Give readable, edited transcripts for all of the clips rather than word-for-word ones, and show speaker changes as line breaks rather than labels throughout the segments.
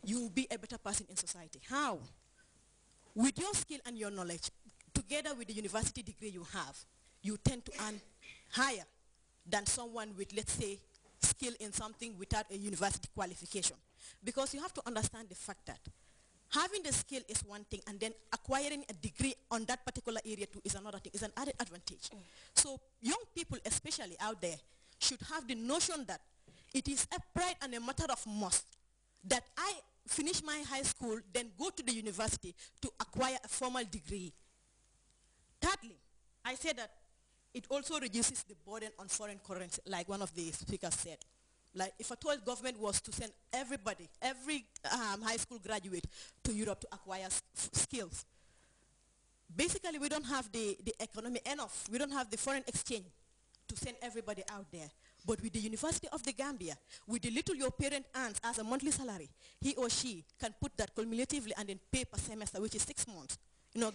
you will be a better person in society. How? With your skill and your knowledge, together with the university degree you have, you tend to earn higher than someone with, let's say, skill in something without a university qualification. Because you have to understand the fact that having the skill is one thing, and then acquiring a degree on that particular area too is another thing, is an added advantage. So young people, especially out there, should have the notion that it is a pride and a matter of must that I finish my high school, then go to the university to acquire a formal degree. Thirdly, I said that it also reduces the burden on foreign currency, like one of the speakers said. Like if at all government was to send everybody, every high school graduate to Europe to acquire skills, basically we don't have the economy enough. We don't have the foreign exchange to send everybody out there. But with the University of the Gambia, with the little your parent earns as a monthly salary, he or she can put that cumulatively and then pay per semester, which is 6 months,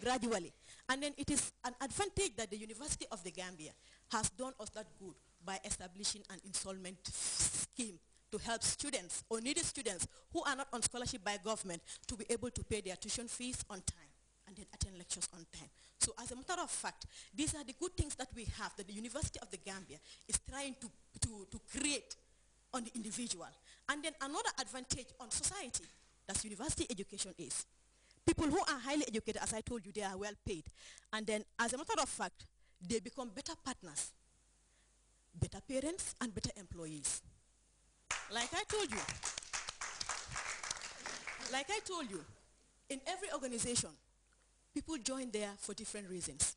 gradually. And then it is an advantage that the University of the Gambia has done us that good by establishing an installment scheme to help students or needy students who are not on scholarship by government to be able to pay their tuition fees on time and then attend lectures on time. So as a matter of fact, these are the good things that we have that the University of the Gambia is trying to create on the individual. And then another advantage on society that university education is. People who are highly educated, as I told you, they are well paid. And then as a matter of fact, they become better partners, better parents, and better employees. Like I told you, in every organization, people join there for different reasons.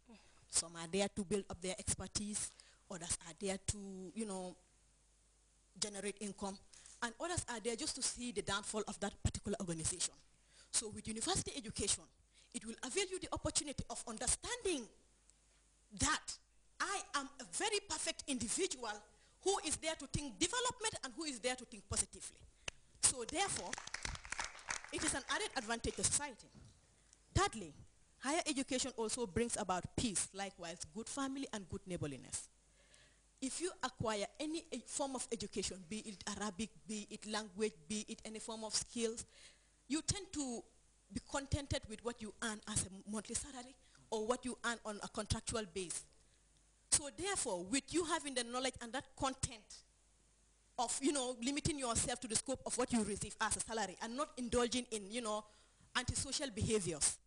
Some are there to build up their expertise, others are there to, generate income, and others are there just to see the downfall of that particular organization. So with university education, it will avail you the opportunity of understanding that I am a very perfect individual who is there to think development and who is there to think positively. So therefore, it is an added advantage to society. Thirdly, higher education also brings about peace, likewise good family and good neighborliness. If you acquire any form of education, be it Arabic, be it language, be it any form of skills, you tend to be contented with what you earn as a monthly salary or what you earn on a contractual base. So therefore, with you having the knowledge and that content of, limiting yourself to the scope of what you receive as a salary and not indulging in, antisocial behaviors,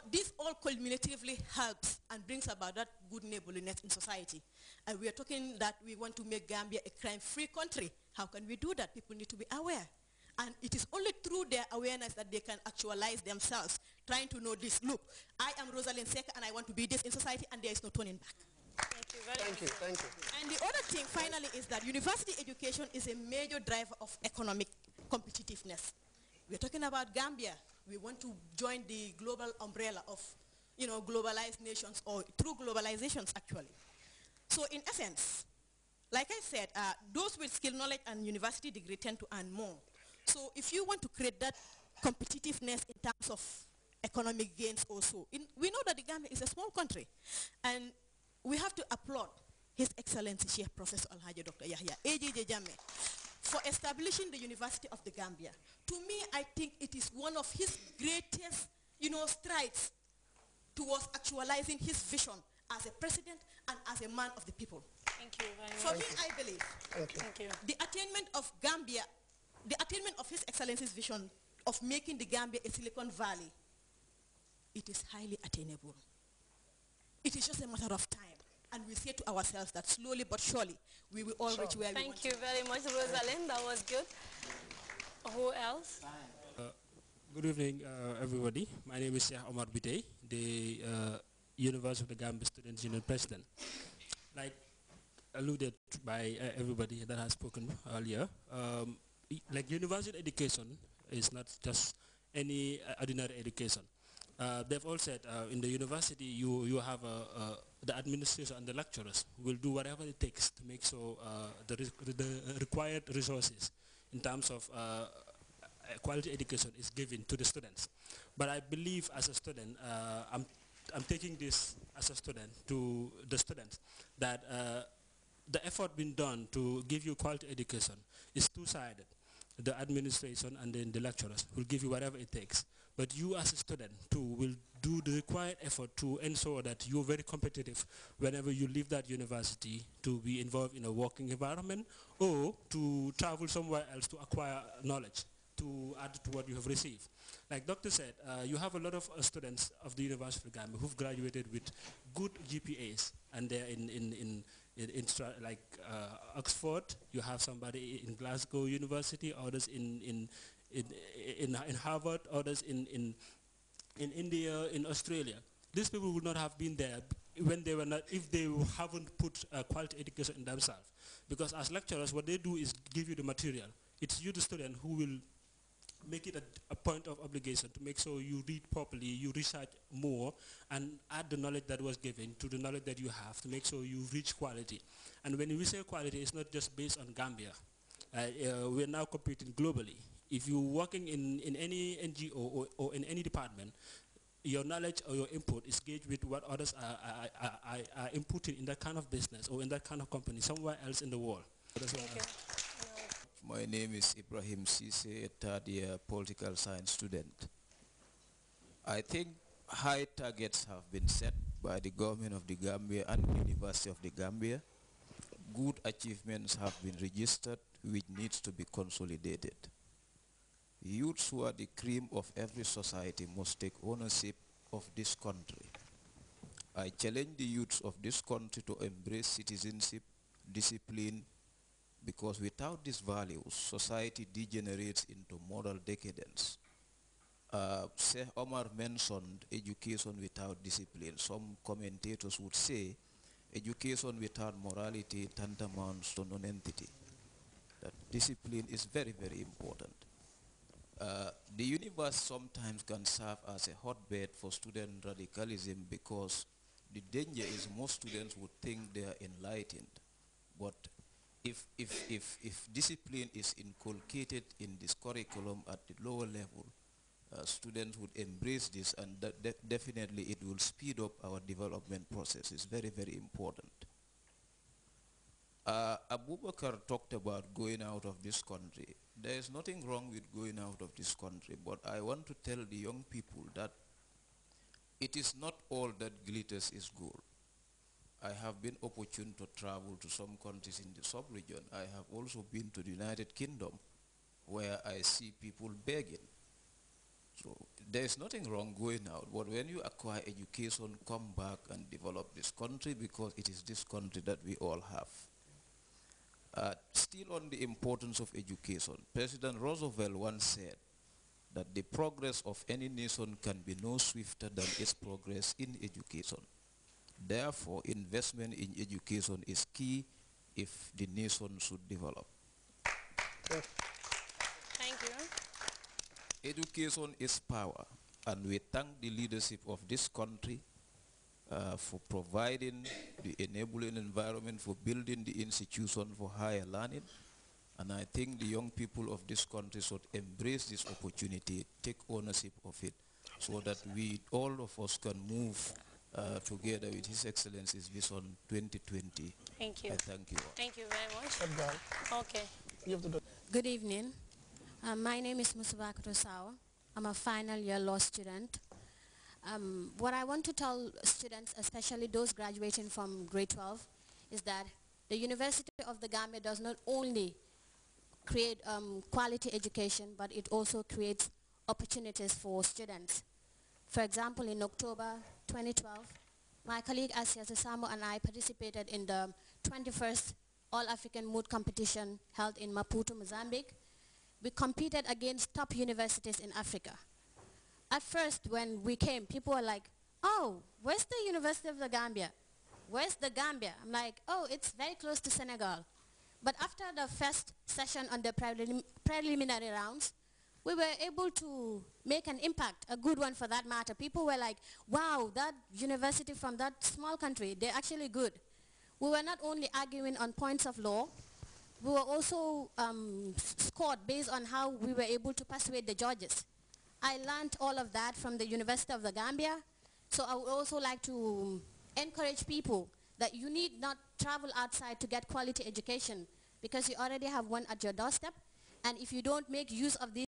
this all cumulatively helps and brings about that good neighborliness in society. And we are talking that we want to make Gambia a crime-free country. How can we do that? People need to be aware. And it is only through their awareness that they can actualize themselves, trying to know this. Look, I am Rosalind Seka and I want to be this in society, and there is no turning back.
Thank you very much. Thank you.
And the other thing, finally, is that university education is a major driver of economic competitiveness. We're talking about Gambia. We want to join the global umbrella of, globalized nations, or through globalizations, actually. So in essence, like I said, those with skill, knowledge, and university degree tend to earn more. So if you want to create that competitiveness in terms of economic gains also, we know that the Gambia is a small country, and we have to applaud His Excellency Sheikh Professor Alhaji Dr. Yahya AJJ Jammeh for establishing the University of the Gambia. To me, I think it is one of his greatest, strides towards actualizing his vision as a president and as a man of the people.
Thank you very much.
For me, I believe
Thank you.
the attainment of Gambia, the attainment of His Excellency's vision of making the Gambia a Silicon Valley, it is highly attainable. It is just a matter of time. And we say to ourselves that slowly but surely, we will all reach where we want to.
Thank you very much, Rosalind. That was good. Who else?
Good evening, everybody. My name is Sheikh Omar Bitey, the University of the Gambia Students Union President. Like alluded by everybody that has spoken earlier, like university education is not just any ordinary education. They've all said in the university you have the administration and the lecturers will do whatever it takes to make sure the required resources in terms of quality education is given to the students. But I believe as a student, I'm taking this as a student to the students that the effort being done to give you quality education is two-sided. the administration and then the lecturers will give you whatever it takes. But you as a student too will do the required effort to ensure that you're very competitive whenever you leave that university, to be involved in a working environment or to travel somewhere else to acquire knowledge to add to what you have received. Like Doctor said, you have a lot of students of the University of Gambia who've graduated with good GPAs, and they're like Oxford. You have somebody in Glasgow University, others in Harvard, others in India, in Australia. These people would not have been there when they were not, if they haven't put quality education in themselves. Because as lecturers, what they do is give you the material. It's you, the student, who will make it a point of obligation to make sure you read properly, you research more, and add the knowledge that was given to the knowledge that you have to make sure you reach quality. And when we say quality, it's not just based on Gambia. We're now competing globally. If you're working in any NGO or in any department, your knowledge or your input is gauged with what others are inputting in that kind of business or in that kind of company somewhere else in the world.
My name is Ibrahim Sise, a third-year political science student. I think high targets have been set by the government of the Gambia and the University of the Gambia. Good achievements have been registered, which needs to be consolidated. Youths who are the cream of every society must take ownership of this country. I challenge the youths of this country to embrace citizenship, discipline, because without these values, society degenerates into moral decadence. Sheikh Omar mentioned education without discipline. Some commentators would say education without morality tantamounts to nonentity. That discipline is very, very important. The universe sometimes can serve as a hotbed for student radicalism, because the danger is most students would think they are enlightened. But if discipline is inculcated in this curriculum at the lower level, students would embrace this, and definitely it will speed up our development process. It's very, very important. Abubakar talked about going out of this country. There is nothing wrong with going out of this country, but I want to tell the young people that it is not all that glitters is gold. I have been opportune to travel to some countries in the sub-region. I have also been to the United Kingdom, where I see people begging. So there is nothing wrong going out, but when you acquire education, come back and develop this country, because it is this country that we all have. Still on the importance of education, President Roosevelt once said that the progress of any nation can be no swifter than its progress in education. Therefore, investment in education is key if the nation should develop.
Thank you.
Education is power, and we thank the leadership of this country for providing the enabling environment for building the institution for higher learning. And I think the young people of this country should embrace this opportunity, take ownership of it, so that we, all of us, can move together with His Excellency's Vision 2020.
Thank you.
I thank you all.
Thank you very much. Okay.
Good evening. My name is Musabaka Tosawa. I'm a final year law student. What I want to tell students, especially those graduating from grade 12, is that the University of the Gambia does not only create quality education, but it also creates opportunities for students. For example, in October 2012, my colleague Asia Sesamo and I participated in the 21st All-African Mood Competition held in Maputo, Mozambique. We competed against top universities in Africa. At first, when we came, people were like, oh, where's the University of the Gambia? Where's the Gambia? I'm like, oh, it's very close to Senegal. But after the first session on the preliminary rounds, we were able to make an impact, a good one for that matter. People were like, wow, that university from that small country, they're actually good. We were not only arguing on points of law, we were also scored based on how we were able to persuade the judges. I learned all of that from the University of the Gambia, so I would also like to encourage people that you need not travel outside to get quality education, because you already have one at your doorstep.
And if you don't make use of these